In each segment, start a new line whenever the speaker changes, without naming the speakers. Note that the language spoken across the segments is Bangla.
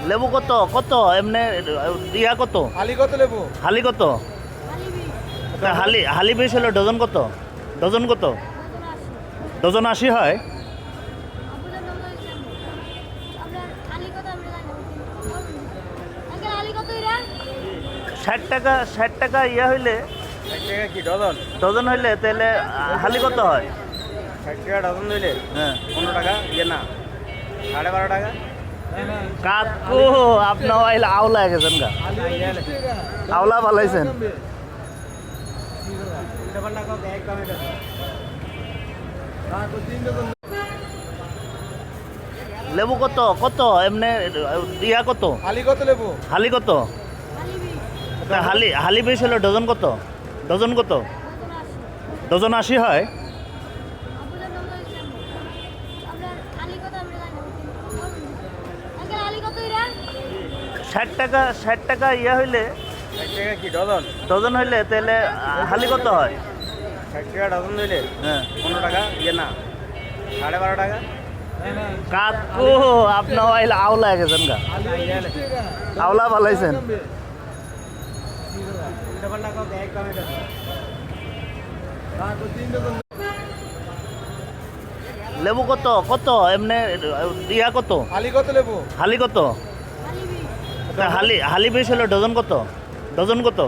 লেবু কত কত এমনি ইয়া কত
হালি কত লেবু?
হালি কত হালি হালি বেশ হলো ডজন কত ডজন কত ডজন 80 হয়। ষাট টাকা ইয়া হইলে
60 টাকা কি ডজন?
ডজন হইলে তাহলে হালি কত হয়?
60 টাকা ডজন দিলে
হ্যাঁ
15 টাকা ইয়ে না 12.5 টাকা।
কাকু আপনি আইলে আওলা গেছেন গা, আওলা ভালাইছেন। লেবু কত কত এমনি ইয়া কত
হালি কত লেবু?
হালি কত হালি হালি বেশ হলো ডজন কত ডজন কত ডজন 80 হয়। ষাট টাকা ইয়া হইলে
60 টাকা কি ডজন?
ডজন হইলে তাহলে হালি কত হয়?
60 টাকা ডজন দিলে
হ্যাঁ
15 টাকা ইয়ে না 12.5 টাকা।
কাকু আপনি আইলে আওলা গেছেন গা, আওলা ভালাইছেন। লেবু কত কত এমনি ইয়া কত
হালি কত লেবু?
হালি কত হালি হালি বেশ হলো ডজন কত ডজন কত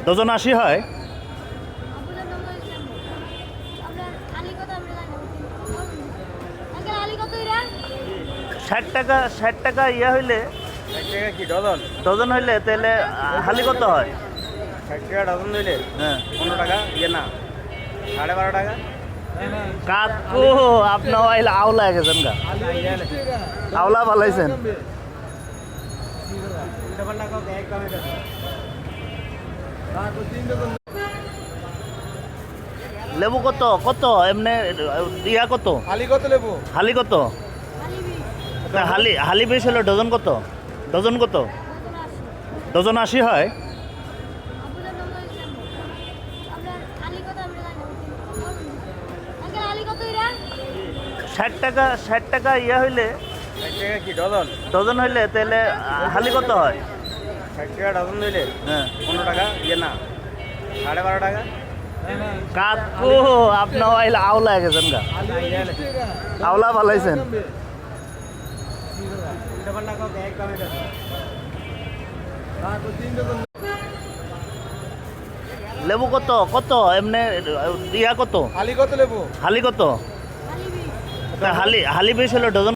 ডজন 80 হয়। ষাট টাকা ইয়া হইলে
60 টাকা কি ডজন?
ডজন হইলে তাহলে হালি কত হয়?
60 টাকা ডজন দিলে
হ্যাঁ
15 টাকা ইয়ে না 12.5 টাকা।
কাকু আপনি আইলে আওলা গেছেন গা, আওলা ভালাইছেন। লেবু কত কত এমনি ইয়া কত
হালি কত লেবু?
হালি কত হালি হালি বেশ হলো ডজন কত ডজন কত ডজন 80 হয়। ষাট টাকা ইয়া হইলে
60 টাকা কি ডজন?
ডজন হইলে তাহলে হালি কত হয়?
60 টাকা ডজন দিলে
হ্যাঁ
15 টাকা ইয়ে না 12.5 টাকা।
কাকু আপনি আইলে আওলা গেছেন গা, আওলা ভালাইছেন। লেবু কত কত এমনি ইয়া কত
হালি কত লেবু?
হালি কত হালি হালি বেশ হলো ডজন